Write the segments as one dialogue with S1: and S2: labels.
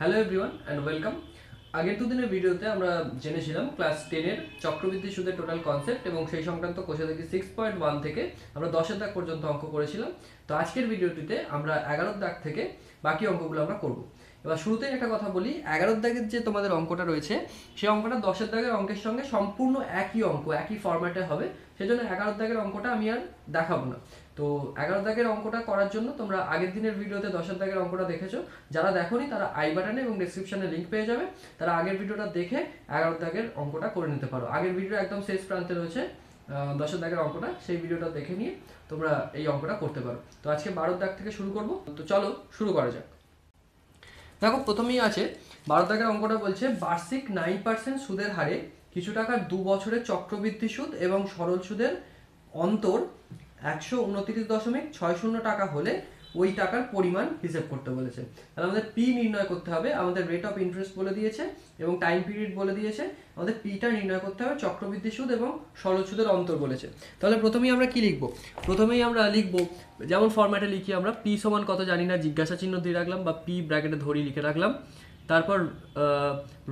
S1: Hello everyone and welcome. আগের দুদিনের ভিডিওতে আমরা জেনেছিলাম ক্লাস 10-এর চক্রবৃদ্ধি সুদের টোটাল কনসেপ্ট এবং সেই সংক্রান্ত কোষে দেখি 6.1 থেকে আমরা 10-এর দাগ পর্যন্ত অঙ্ক করেছিলাম। তো আজকের ভিডিওটিতে আমরা 11-এর দাগ থেকে বাকি অঙ্কগুলো আমরা করব। এবার শুরুতেই একটা কথা বলি, 11-এর দাগের যে তোমাদের অঙ্কটা রয়েছে সেই অঙ্কটা 10-এর দাগের অঙ্কের সঙ্গে সম্পূর্ণ একই অঙ্ক, একই ফরম্যাটে হবে। সেজন্য 11-এর দাগের অঙ্কটা আমি আর দেখাবো না। তো 11 দাগের অঙ্কটা করার জন্য তোমরা আগের দিনের ভিডিওতে 10 দাগের অঙ্কটা দেখেছো, যারা দেখোনি তারা আই বাটনে এবং ডেসক্রিপশনে লিংক পেয়ে যাবে, তারা আগের ভিডিওটা দেখে 11 দাগের অঙ্কটা করে নিতে পারো। আগের ভিডিও একদম শেষ প্রান্তে রয়েছে 10 দাগের অঙ্কটা, সেই ভিডিওটা দেখে নিয়ে তোমরা এই অঙ্কটা করতে পারো। তো আজকে 12 দাগ থেকে শুরু করব, তো চলো শুরু করা যাক। দেখো প্রথমেই আছে 12 দাগের অঙ্কটা বলছে বার্ষিক 9% সুদের হারে কিছু টাকার 2 বছরের চক্রবৃদ্ধি সুদ এবং সরল সুদের অন্তর 129.60 টাকা হলে ওই টাকার পরিমাণ হিসেব করতে বলেছে। তাহলে আমাদের পি নির্ণয় করতে হবে, আমাদের রেট অফ ইন্টারেস্ট বলে দিয়েছে এবং টাইম পিরিয়ড বলে দিয়েছে। আমাদের পিটা নির্ণয় করতে হবে, চক্রবৃদ্ধি সুদ এবং সরল সুদের অন্তর বলেছে। তাহলে প্রথমেই আমরা কি লিখব? প্রথমেই আমরা লিখব যেমন ফরম্যাটে লিখি আমরা, পি সমান কত জানি না, জিজ্ঞাসা চিহ্ন দিয়ে রাখলাম বা পি ব্র্যাকেটে ধরি লিখে রাখলাম। তারপর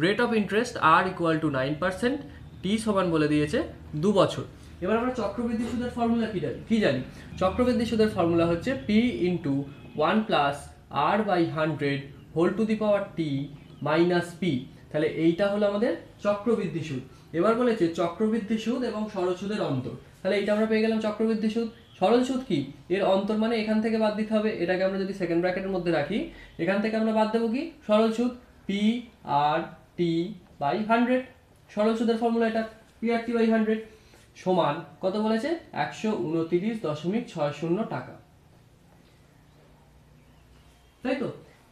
S1: rate of interest R equal to 9%, T সমান বলে দিয়েছে 2 বছর। এবার আমরা চক্রবৃদ্ধি সুদের ফর্মুলা কি জানি? চক্রবৃদ্ধি সুদের ফর্মুলা হচ্ছে P into 1 plus R by 100 whole to the power T minus P. তাহলে এইটা হলো আমাদের চক্রবৃদ্ধি সুদ। এবার বলেছে চক্রবৃদ্ধি সুদ এবং সরল সুদের অন্তর। তাহলে এইটা আমরা পেয়ে গেলাম চক্রবৃদ্ধি সুদ। সরল সুদ কি? এর অন্তর মানে এখান থেকে বাদ দিতে হবে, এটাকে আমরা যদি সেকেন্ড ব্র্যাকেটের মধ্যে রাখি, এখান থেকে আমরা বাদ দেবো কি? সরল সুদ, পি আর টি বাই 100। সরল সুদের ফর্মুলা এটা, পি আর টি বাই 100 সমান কত বলেছে? 129.60 টাকা, তাই তো?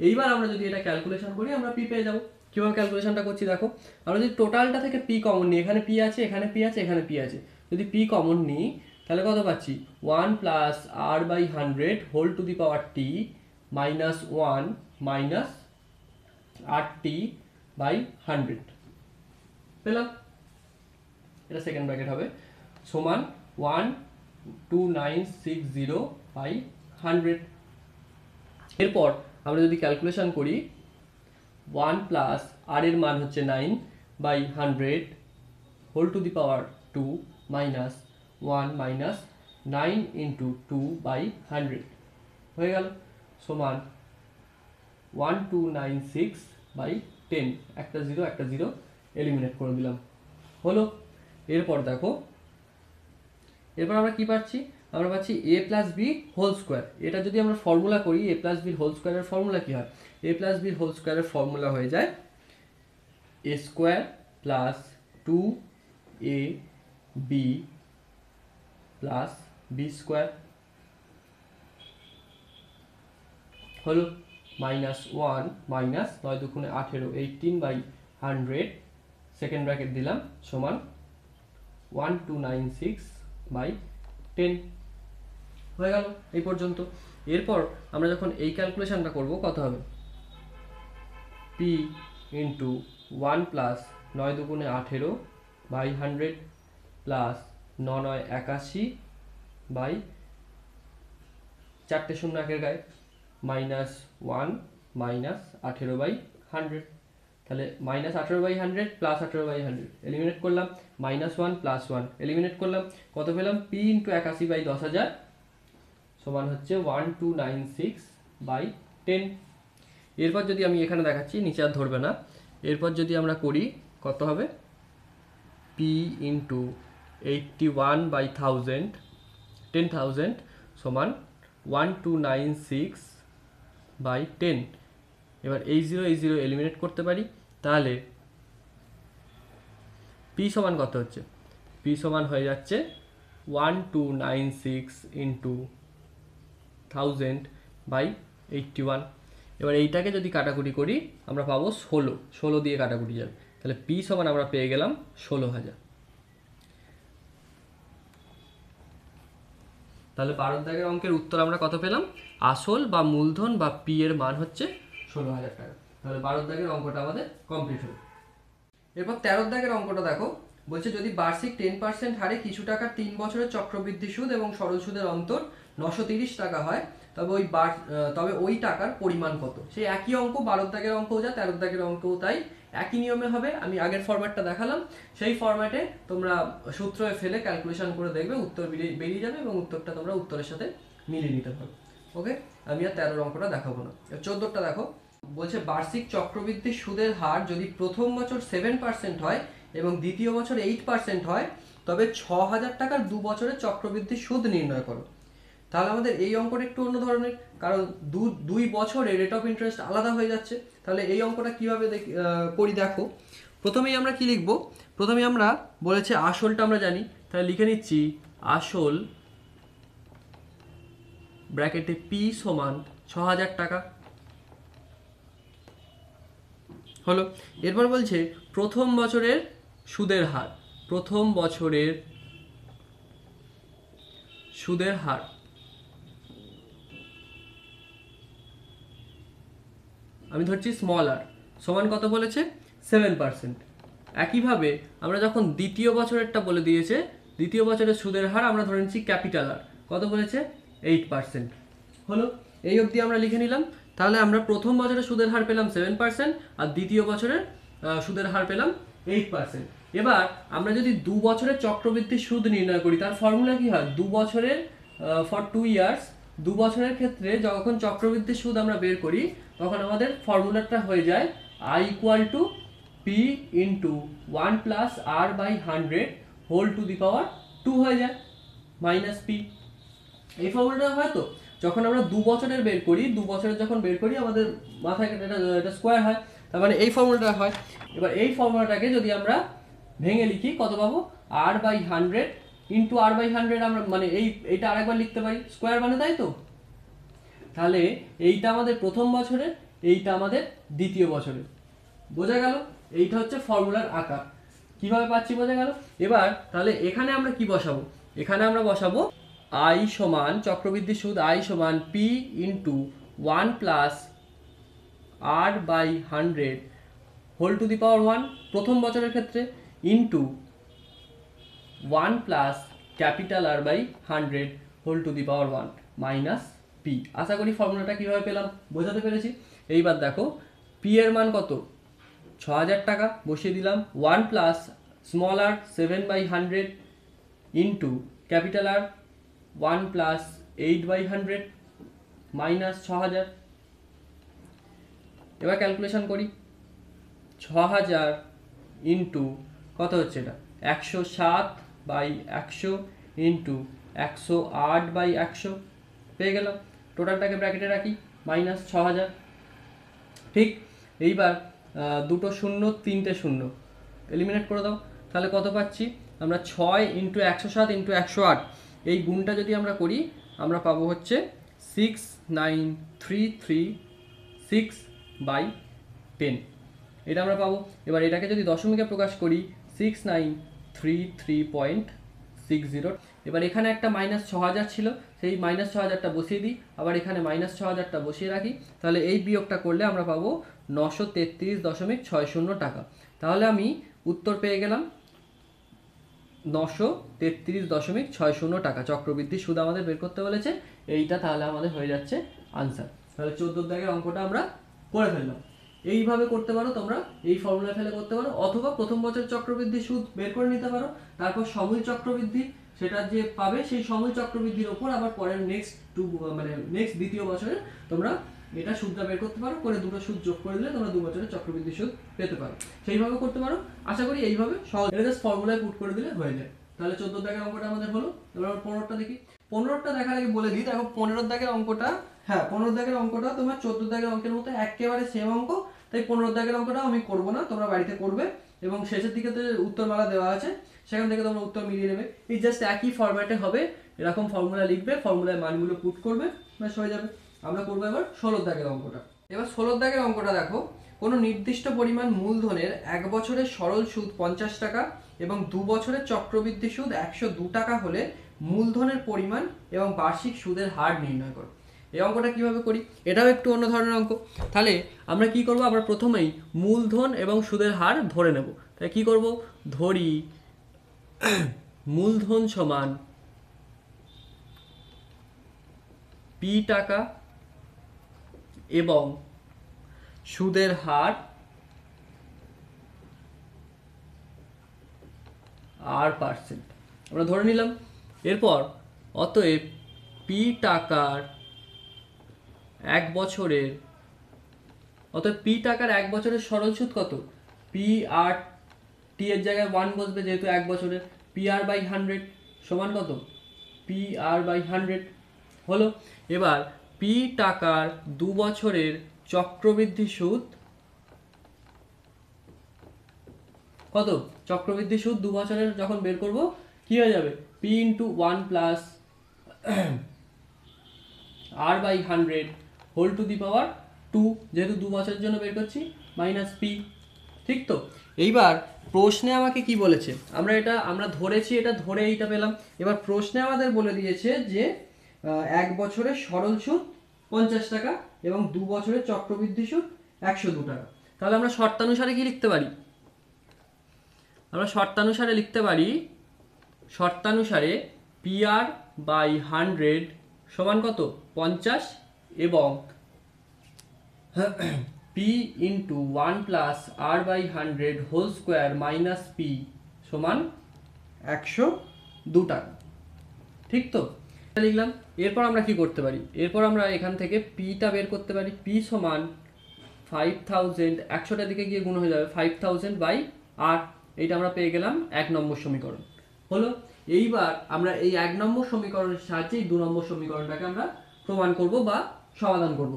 S1: এইবার আমরা যদি এটা ক্যালকুলেশন করি আমরা পি পেয়ে যাবো। কিভাবে ক্যালকুলেশনটা করছি দেখো, আমরা যদি টোটালটা থেকে পি কমন নিই, এখানে পি আছে, এখানে পি আছে, এখানে পি আছে, যদি পি কমন নিই তাহলে কত পাচ্ছি? 1 plus R by 100 whole to the power T minus 1 minus R T by 100 পেলাম। এটা সেকেন্ড ব্র্যাকেট হবে সমান 12960 বাই 100। এরপর আমরা যদি ক্যালকুলেশন করি, 1 প্লাস আর এর মান হচ্ছে 9 by 100 whole to the power 2 minus 1 minus 9 into 2 by 100 হয়ে গেল সমান 1296 বাই 10। একটা জিরো এলিমিনেট করে দিলাম, হলো। এরপর দেখো, এরপর আমরা কি পাচ্ছি? আমরা পাচ্ছি এ প্লাস বি হোল স্কোয়ার। এটা যদি আমরা ফর্মুলা করি, এ প্লাস বির হোল স্কোয়ারের ফর্মুলা কি হয়? এ প্লাস বির হোল স্কোয়ারের ফর্মুলা হয়ে যায় এ square plus 2 A B plus B square হলো মাইনাস 1 মাইনাস 9 দুগুণে 18 18 বাই 100 সেকেন্ড ব্র্যাকেট দিলাম সমান 1296 বাই 10 হয়ে গেল এই পর্যন্ত। এরপর আমরা যখন এই ক্যালকুলেশনটা করব কত হবে? পি ইন্টু 1 প্লাস 9 দুগুণে 18 বাই 100 প্লাস 9 9 81 বাই 4টে শূন্য একের গায়ে মাইনাস 1 মাইনাস 18 বাই 100। তাহলে minus 18 by 100 plus 18 by 100 eliminate করলাম, মাইনাস 1 প্লাস 1 এলিমিনেট করলাম, কত পেলাম? পি ইন্টু 81 বাই 10,000 সমান হচ্ছে 1296 বাই 10। এরপর যদি আমি এখানে দেখাচ্ছি, নিচে আর ধরবে না, এরপর যদি আমরা করি কত হবে? পি ইন্টু 81 বাই 10,000 সমান 1296 বাই 10। এবার এই জিরো এলিমিনেট করতে পারি, তাহলে পি সমান কত হচ্ছে? পি সমান হয়ে যাচ্ছে 1296 ইন্টু 1000 বাই 81। এবার এইটাকে যদি কাটাকুটি করি আমরা পাবো 16 দিয়ে কাটাকুটি যাবে, তাহলে পি সমান আমরা পেয়ে গেলাম 16,000। তাহলে 12 দাগের অঙ্কের উত্তর আমরা কত পেলাম? আসল বা মূলধন বা পি এর মান হচ্ছে 16,000 টাকা। তাহলে 12 দাগের অঙ্কটা আমাদের কমপ্লিট হলো। এরপর 13 দাগের অঙ্কটা দেখো, বলছে যদি বার্ষিক 10% হারে কিছু টাকার 3 বছরের চক্রবৃদ্ধি সুদ এবং সরল সুদের অন্তর 930 টাকা হয়, তবে ওই টাকার পরিমাণ কত। সেই একই অঙ্ক 12 দাগের অঙ্কও যা 13 দাগের অঙ্কও তাই, একই নিয়মে হবে। আমি আগের ফরম্যাটটা দেখালাম, সেই ফরম্যাটে তোমরা সূত্রে ফেলে ক্যালকুলেশন করে দেখবে উত্তর বেরিয়ে যাবে এবং উত্তরটা তোমরা উত্তরের সাথে মিলিয়ে নিতে পারো। ওকে, আমি আর 13 অঙ্কটা দেখাবো না। 14টা দেখো, বলছে বার্ষিক চক্রবৃদ্ধি সুদের হার যদি প্রথম বছর 7% হয় এবং দ্বিতীয় বছর 8% হয়, তবে 6000 টাকার 2 বছরের চক্রবৃদ্ধি সুদ নির্ণয় করো। তাহলে আমাদের এই অঙ্কটা একটু অন্য ধরনের, কারণ দুই বছরে রেট অফ ইন্টারেস্ট আলাদা হয়ে যাচ্ছে। তাহলে এই অঙ্কটা কিভাবে করি দেখো। প্রথমেই আমরা কি লিখব, প্রথমে আমরা বলেছে আসলটা আমরা জানি, তাহলে লিখে নিচ্ছি আসল ব্র্যাকেটে পি সমান 6000 টাকা হলো। এরপর বলছে প্রথম বছরের সুদের হার, প্রথম বছরের সুদের হার আমি ধরছি স্মল আর, সমান কত বলেছে 7%। একইভাবে আমরা যখন দ্বিতীয় বছরেরটা বলে দিয়েছে, দ্বিতীয় বছরের সুদের হার আমরা ধরে নিচ্ছি ক্যাপিটাল আর, কত বলেছে 8% হলো। এই অবধি আমরা লিখে নিলাম। তাহলে আমরা প্রথম বছরের সুদের হার পেলাম 7% আর দ্বিতীয় বছরের সুদের হার পেলাম 8%। এবার আমরা যদি 2 বছরের চক্রবৃদ্ধি সুদ নির্ণয় করি, তার ফর্মুলা কি হয়, 2 বছরের ফর 2 ইয়ার্স, 2 বছরের ক্ষেত্রে যখন চক্রবৃদ্ধি সুদ আমরা বের করি তখন আমাদের ফর্মুলাটা হয়ে যায় I equal to P into 1 plus R by 100 whole to the power 2 হয়ে যায় মাইনাস পি। এই ফর্মুলাটা হয় তো, যখন আমরা 2 বছরের বের করি, 2 বছরের যখন বের করি আমাদের মাথায় এটা স্কোয়ার হয়, তার মানে এই ফর্মুলাটা হয়। এবার এই ফর্মুলাটাকে যদি আমরা ভেঙে লিখি কত পাবো, আর বাই 100 ইন্টু আর বাই 100, আমরা মানে এইটা আরেকবার লিখতে পারি স্কোয়ার মানে, তাই তো। তাহলে এইটা আমাদের প্রথম বছরের, এইটা আমাদের দ্বিতীয় বছরের, বোঝা গেল। এইটা হচ্ছে ফর্মুলার আকার, কিভাবে পাচ্ছি বোঝা গেল। এবার তাহলে এখানে আমরা কি বসাবো, এখানে আমরা বসাবো আই সমান চক্রবৃদ্ধি সুদ আই সমান P into 1 plus R by 100 whole to the power 1 প্রথম বছরের ক্ষেত্রে, into 1 plus capital R by 100 whole to the power 1 minus P. আশা করি ফর্মুলাটা কিভাবে পেলাম বোঝাতে পেরেছি। এইবার দেখো পি এর মান কত, 6000 টাকা বসিয়ে দিলাম, 1 plus small R 7/100 into capital R 1 plus 8/100 minus 6000। এবার ক্যালকুলেশন করি, 6000 ইন্টু কত হচ্ছে এটা 107/100 ইন্টু 108/100 পেয়ে গেলাম। টোটালটাকে ব্র্যাকেটে রাখি মাইনাস 6000। ঠিক, এইবার দুটো শূন্য তিনটে শূন্য এলিমিনেট করে দাও, তাহলে কত পাচ্ছি আমরা 6 ইন্টু 107 ইন্টু 108, এই গুণটা যদি আমরা করি আমরা পাবো হচ্ছে 6933/10, এটা আমরা পাবো। এবার এটাকে যদি দশমিকে প্রকাশ করি 6933.60। এবার এখানে একটা মাইনাস 6000 ছিল, সেই মাইনাস 6000টা বসিয়ে দিই, আবার এখানে মাইনাস 6000টা বসিয়ে রাখি, তাহলে এই বিয়োগটা করলে আমরা পাবো 933.60 টাকা। তাহলে আমি উত্তর পেয়ে গেলাম 933.60 টাকা চক্রবৃদ্ধি সুদ আমাদের বের করতে বলেছে। এইটা তাহলে আমাদের হয়ে যাচ্ছে আনসার। তাহলে 14 দাগের অঙ্কটা আমরা করে ফেললাম। এইভাবে করতে পারো তোমরা, এই ফর্মুলা ফেলে করতে পারো, অথবা প্রথম বছরের চক্রবৃদ্ধি সুদ বের করে নিতে পারো, তারপর সমূল চক্রবৃদ্ধি সেটা যে পাবে সেই সমূল চক্রবৃদ্ধির ওপর আবার পরের নেক্সট দ্বিতীয় বছরে তোমরা এটা সুদটা বের করতে পারো, করে দুটো সুদ যোগ করে দিলে তোমরা 2 বছরের চক্রবৃদ্ধি সুদ পেতে পারো। সেইভাবে করতে পারো, আশা করি এইভাবে সহজ, এটা জাস্ট ফর্মুলায় পুট করে দিলে হয়ে যায়। তাহলে 14 দাগের অঙ্কটা আমাদের হলো। এবার 15টা দেখি। 15টা দেখার আগে বলে দিই, দেখো 15 দাগের অঙ্কটা, হ্যাঁ 15 দাগের অঙ্কটা তোমার 14 দাগের অঙ্কের মতো একেবারে সেম অঙ্ক, তাই 15 দাগের অঙ্কটা আমি করব না, তোমরা বাড়িতে করবে এবং শেষের দিকে তো উত্তরমালা দেওয়া আছে, সেখান থেকে তোমরা উত্তর মিলিয়ে নেবে। এই জাস্ট একই ফরম্যাটে হবে, এরকম ফর্মুলা লিখবে, ফর্মুলায় মানগুলো পুট করবে, ব্যাস হয়ে যাবে। আমরা করবো এবার 16 দাগের অঙ্কটা। এবার 16 দাগের অঙ্কটা দেখো, কোনো নির্দিষ্ট পরিমাণ মূলধনের 1 বছরের সরল সুদ 50 টাকা এবং 2 বছরের চক্রবৃদ্ধি সুদ 102 টাকা হলে মূলধনের পরিমাণ এবং বার্ষিক সুদের হার নির্ণয় করো। এই অঙ্কটা কিভাবে করি, এটাও একটু অন্য ধরনের অঙ্ক। তাহলে আমরা কি করব, আমরা প্রথমেই মূলধন এবং সুদের হার ধরে নেব। তাই কি করব, ধরি মূলধন সমান পি টাকা এবং সুদের হার R%, আমরা ধরে নিলাম। এরপর অতএব পি টাকার এক বছরের সরল সুদ কত? পি আর টি এর জায়গায় 1 বসবে যেহেতু এক বছরের, পি আর বাই 100 সমান কত? পি আর বাই 100 হলো। এবার পি টাকার 2 বছরের চক্রবৃদ্ধি সুদ কত? চক্রবৃদ্ধি সুদ 2 বছরের যখন বের করব কি হয়ে যাবে? P into 1 plus R by 100 whole to the power 2, যেহেতু 2 বছরের জন্য বের করছি, মাইনাস পি। ঠিক তো? এইবার প্রশ্নে আমাকে কি বলেছে? আমরা ধরেছি, এটা ধরে এইটা পেলাম। এবার প্রশ্নে আমাদের বলে দিয়েছে যে 1 বছরের সরল সুদ 50 টাকা এবং 2 বছরের চক্রবৃদ্ধি সুদ 102 টাকা। তাহলে আমরা শর্তানুসারে কি লিখতে পারি? আমরা শর্তানুসারে পি আর বাই 100 সমান কত? 50 এবং P into 1 plus R by 100 whole square minus P সমান 102 টাকা। ঠিক তো? লিখলাম। এরপর আমরা কি করতে পারি? এরপর আমরা এখান থেকে পিটা বের করতে পারি। পি সমান 5000, 100টার দিকে গিয়ে গুণ হয়ে যাবে 5000 বাই 8। এইটা আমরা পেয়ে গেলাম 1 নম্বর সমীকরণ হলো। এইবার আমরা এই 1 নম্বর সমীকরণের সাহায্যে 2 নম্বর সমীকরণটাকে আমরা প্রমাণ করব বা সমাধান করব।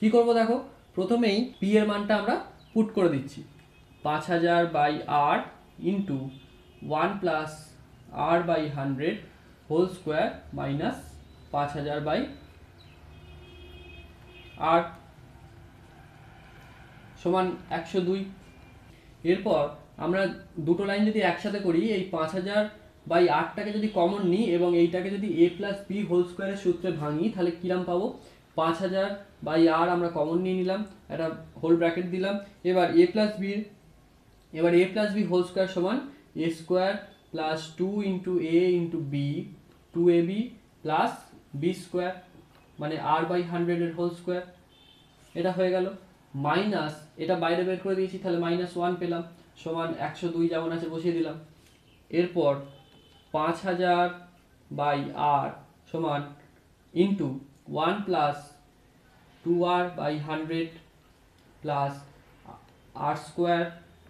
S1: কি করব দেখো, প্রথমেই পি এর মানটা আমরা পুট করে দিচ্ছি। 5000 by 8 into 1 plus R by 100 whole square minus 5000 by 8 সমান 102। এরপর আমরা দুটো লাইন যদি একসাথে করি, এই 5000 বাই 8টাকে যদি কমন নিই এবং এইটাকে যদি a প্লাস বি হোল স্কোয়ারের সূত্রে ভাঙি, তাহলে কিরাম পাবো? 5000 বাই আর আমরা কমন নিয়ে নিলাম, একটা হোল ব্র্যাকেট দিলাম। এবার a plus B whole square সমান a square plus 2 into a into B, 2ab plus B square মানে আর বাই 100 এর হোল স্কোয়ার। এটা হয়ে গেল। মাইনাস এটা বাইরে বের করে দিয়েছি, তাহলে -1 পেলাম সমান 102 যেমন আছে বসিয়ে দিলাম। এরপর 5000 বাই আর সমান into 1 plus 2r by 100 plus R square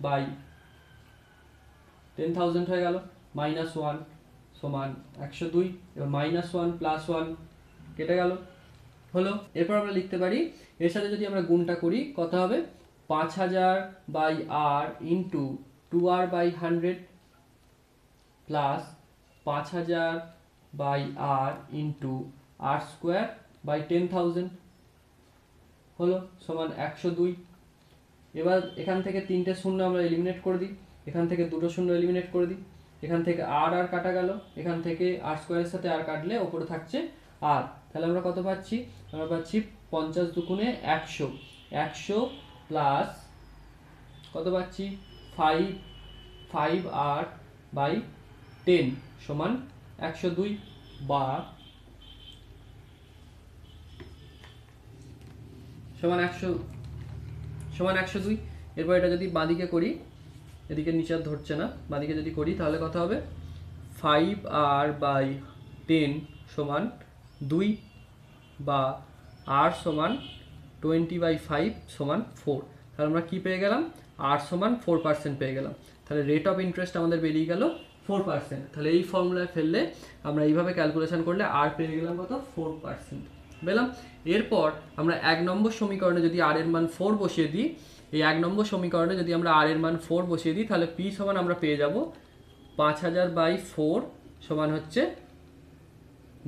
S1: by 10,000 হয়ে গেল, -1 সমান 102। এবার -1 প্লাস 1 কেটে গেল, হলো। এরপর আমরা লিখতে পারি, এর সাথে যদি আমরা গুণটা করি কত হবে? 5000 by R into 2r by 100 plus 5000 by R into R square by 10,000 হলো সমান 102। এবার এখান থেকে 3টে শূন্য আমরা এলিমিনেট করে দিই, এখান থেকে 2টো শূন্য এলিমিনেট করে দিই, এখান থেকে আর কাটা গেল, এখান থেকে আর স্কোয়ারের সাথে আর কাটলে ওপরে থাকছে আর। তাহলে আমরা কত পাচ্ছি? আমরা পাচ্ছি 50 দুগুণে 100, 100 প্লাস কত পাচ্ছি? 5r বাই 10 সমান 102 বা সমান 102। এরপর এটা যদি বাঁদিকে করি, এদিকে নিচে আর ধরছে না, বাঁদিকে যদি করি তাহলে কত হবে? 5r বাই 10 সমান 2 বা r সমান 20/5 সমান 4। তাহলে আমরা কি পেয়ে গেলাম? r সমান 4% পেয়ে গেলাম। তাহলে রেট অফ ইন্টারেস্ট আমাদের বেরিয়ে গেল 4%। তাহলে এই ফর্মুলায় ফেললে আমরা এইভাবে ক্যালকুলেশন করলে r পেয়ে গেলাম কত? 4% পেলাম। এরপর আমরা 1 নম্বর সমীকরণে যদি r এর মান 4 বসিয়ে দিই, এই 1 নম্বর সমীকরণে যদি আমরা r এর মান 4 বসিয়ে দিই, তাহলে p সমান আমরা পেয়ে যাব 5000 বাই 4 সমান হচ্ছে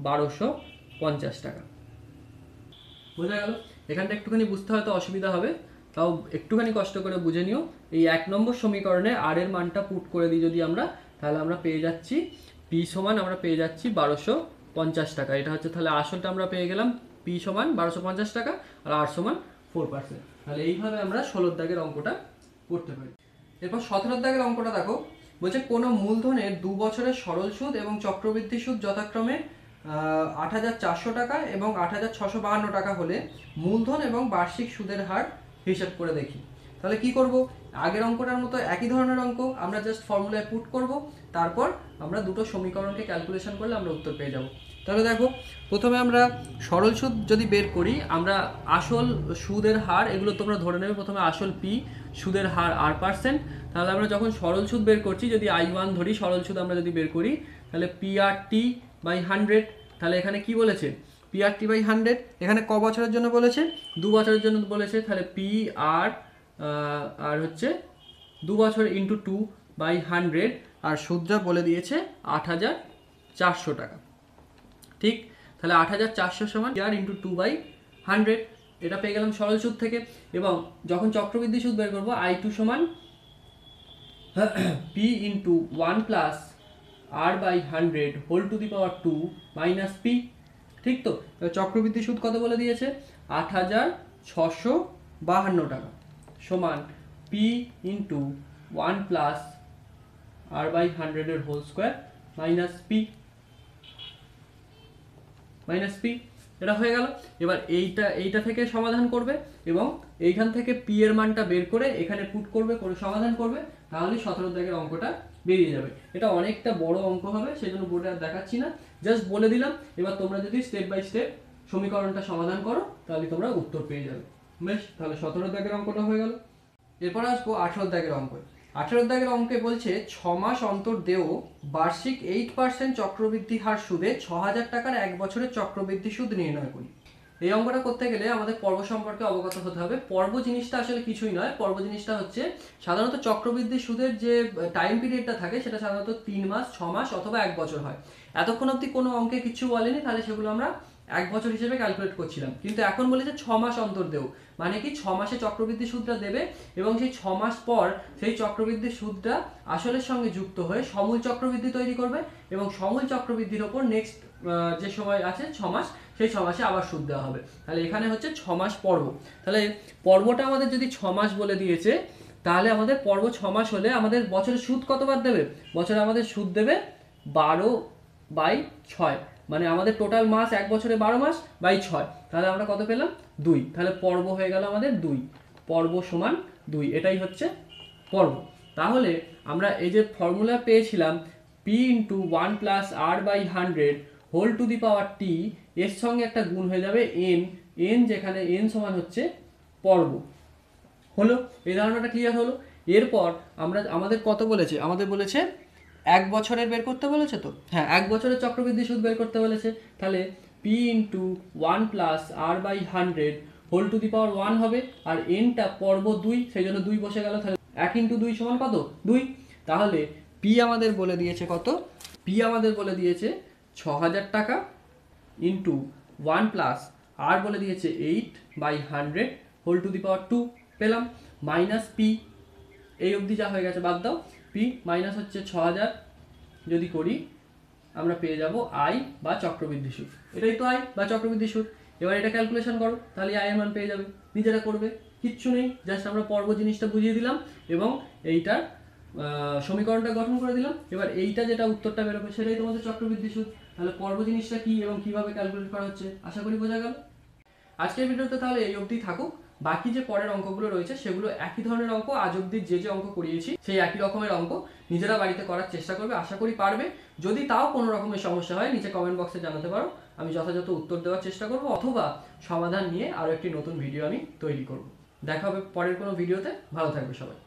S1: 1250 টাকা। বোঝা গেল? এখানটা একটুখানি বুঝতে হয়তো অসুবিধা হবে, তাও একটুখানি কষ্ট করে বুঝে নিও। এই 1 নম্বর সমীকরণে আর এর মানটা পুট করে দিই যদি আমরা, তাহলে আমরা পেয়ে যাচ্ছি পি সমান আমরা পেয়ে যাচ্ছি 1250 টাকা। এটা হচ্ছে তাহলে আসলটা আমরা পেয়ে গেলাম পি সমান 1250 টাকা আর আর সমান 4%। তাহলে এইভাবে আমরা 16 দাগের অঙ্কটা করতে পারি। এরপর 17 দাগের অঙ্কটা দেখো, বলছে কোনো মূলধনের 2 বছরের সরল সুদ এবং চক্রবৃদ্ধি সুদ যথাক্রমে 8,400 টাকা এবং 8,652 টাকা হলে মূলধন এবং বার্ষিক সুদের হার হিসাব করে দেখি। তাহলে কি করব, আগের অঙ্কটার মতো একই ধরনের অঙ্ক আমরা জাস্ট ফর্মুলায় পুট করব, তারপর আমরা দুটো সমীকরণকে ক্যালকুলেশন করলে আমরা উত্তর পেয়ে যাব। তাহলে দেখো, প্রথমে আমরা সরল সুদ যদি বের করি, আমরা আসল সুদের হার এগুলো তোমরা ধরে নেবে, প্রথমে আসল পি, সুদের হার R%। তাহলে আমরা যখন সরল সুদ বের করছি, যদি I1 ধরি সরল সুদ আমরা যদি বের করি, তাহলে PRT/100। তাহলে এখানে কি বলেছে, PRT/100 এখানে ক বছরের জন্য বলেছে, 2 বছরের জন্য বলেছে। তাহলে PR আর হচ্ছে 2 বছর ইন্টু 2/100, আর সুদটা বলে দিয়েছে 8,400 টাকা। ঠিক, তাহলে 8,400 সমান PR ইন্টু 2/100, এটা পেয়ে গেলাম সরল সুদ থেকে। এবং যখন চক্রবৃদ্ধি সুদ বের করবো, I2 সমান P into 1 plus R/100 whole to the power 2 minus P। ঠিক তো, চক্রবৃদ্ধি সুদ কত বলে দিয়েছে, 8,652 টাকা সমান P ইন্টু 1 প্লাস R/100 এর হোল স্কোয়ার মাইনাস P। এটা হয়ে গেল। এবার এইটা থেকে সমাধান করবে এবং এইখান থেকে P এর মানটা বের করে এখানে পুট করবে, করে সমাধান করবে, তাহলে 17 দাগের অঙ্কটা বেরিয়ে যাবে। এটা অনেকটা বড় অঙ্ক হবে, সেজন্য বোর্ডে আর দেখাচ্ছি না, জাস্ট বলে দিলাম। এবার তোমরা যদি স্টেপ বাই স্টেপ সমীকরণটা সমাধান করো, তাহলে তোমরা উত্তর পেয়ে যাবে। বেশ, তাহলে 17 দাগের অঙ্কটা হয়ে গেল। এরপর আসবো 18 দাগের অঙ্ক। 18 দাগের অঙ্কে বলছে 6 মাস অন্তর দেও বার্ষিক 8% চক্রবৃদ্ধি হার সুদে 6,000 টাকার 1 বছরের চক্রবৃদ্ধি সুদ নির্ণয় করি। এই অঙ্কটা করতে গেলে আমাদের পর্ব সম্পর্কে অবগত হতে হবে। পর্ব জিনিসটা আসলে কিছুই নয়, পর্ব জিনিসটা হচ্ছে সাধারণত চক্রবৃদ্ধি সুদের যে টাইম পিরিয়ডটা থাকে সেটা সাধারণত 3 মাস, 6 মাস অথবা 1 বছর হয়। এতক্ষণ অবধি কোনো অঙ্কে কিছু বলেনি, তাহলে সেগুলো আমরা 1 বছর হিসেবে ক্যালকুলেট করছিলাম। কিন্তু এখন বলেছে 6 মাস অন্তর দেও, মানে কি 6 মাসে চক্রবৃদ্ধি সুদটা দেবে এবং সেই 6 মাস পর সেই চক্রবৃদ্ধি সুদটা আসলের সঙ্গে যুক্ত হয়ে সমূল চক্রবৃদ্ধি তৈরি করবে এবং সমূল চক্রবৃদ্ধির ওপর নেক্সট যে সময় আছে 6 মাস, সেই 6 মাসে আবার সুদ দেওয়া হবে। তাহলে এখানে হচ্ছে 6 মাস পর্ব। তাহলে পর্বটা আমাদের যদি 6 মাস বলে দিয়েছে, তাহলে আমাদের পর্ব 6 মাস হলে আমাদের বছরে সুদ কতবার দেবে, বছরে আমাদের সুদ দেবে 12/6, মানে আমাদের টোটাল মাস 1 বছরে 12 মাস বাই 6, তাহলে আমরা কত পেলাম 2। তাহলে পর্ব হয়ে গেল আমাদের 2, পর্ব সমান 2, এটাই হচ্ছে পর্ব। তাহলে আমরা এই যে ফর্মুলা পেয়েছিলাম P into 1 plus R/100 whole to the power T, এর সঙ্গে একটা গুণ হয়ে যাবে n, যেখানে n সমান হচ্ছে পর্ব। হলো, এই ধারণাটা ক্লিয়ার হলো। এরপর আমাদের কত বলেছে, আমাদের বলেছে 1 বছরের বের করতে বলেছে, তো হ্যাঁ 1 বছরের চক্রবৃদ্ধি সুদ বের করতে বলেছে। তাহলে P into 1 plus R/100 whole to the power 1 হবে, আর nটা পর্ব 2, সেই জন্য 2 বসে গেল। তাহলে 1 ইন্টু 2 সমান কত, 2। তাহলে P আমাদের বলে দিয়েছে কত, P আমাদের বলে দিয়েছে 6,000 টাকা ইন্টু 1 প্লাস R বলে দিয়েছে 8/100 হোল টু দি পাওয়ার 2 পেলাম, মাইনাস P, এই অবধি যা হয়ে গেছে বাদ দাও। P মাইনাস হচ্ছে 6,000 যদি করি, আমরা পেয়ে যাব I বা চক্রবৃদ্ধি সুদ। এটাই তো I বা চক্রবৃদ্ধি সুদ। এবার এটা ক্যালকুলেশন করো, তাহলে I এর মান পেয়ে যাবে। নিজেরা করবে, কিচ্ছু নেই, জাস্ট আমরা পর্ব জিনিসটা বুঝিয়ে দিলাম এবং এইটার সমীকরণটা গঠন করে দিলাম। এবার এইটা যেটা উত্তরটা বেরোবে সেটাই তোমাদের চক্রবৃদ্ধি সুদ। তাহলে পর্ব জিনিসটা কি এবং কিভাবে ক্যালকুলেট করা হচ্ছে আশা করি বোঝা গেল। আজকের ভিডিওতে তাহলে এই অবধি থাকুক। বাকি যে পরের অঙ্কগুলো রয়েছে সেগুলো একই ধরনের অঙ্ক, আজ অবধি যে অঙ্ক করিয়েছি সেই একই রকমের অঙ্ক নিজেরা বাড়িতে করার চেষ্টা করবে, আশা করি পারবে। যদি তাও কোনো রকমের সমস্যা হয় নিচে কমেন্ট বক্সে জানাতে পারো, আমি যথাযথ উত্তর দেওয়ার চেষ্টা করব, অথবা সমাধান নিয়ে আরও একটি নতুন ভিডিও আমি তৈরি করব। দেখা হবে পরের কোনো ভিডিওতে, ভালো থাকবে সবাই।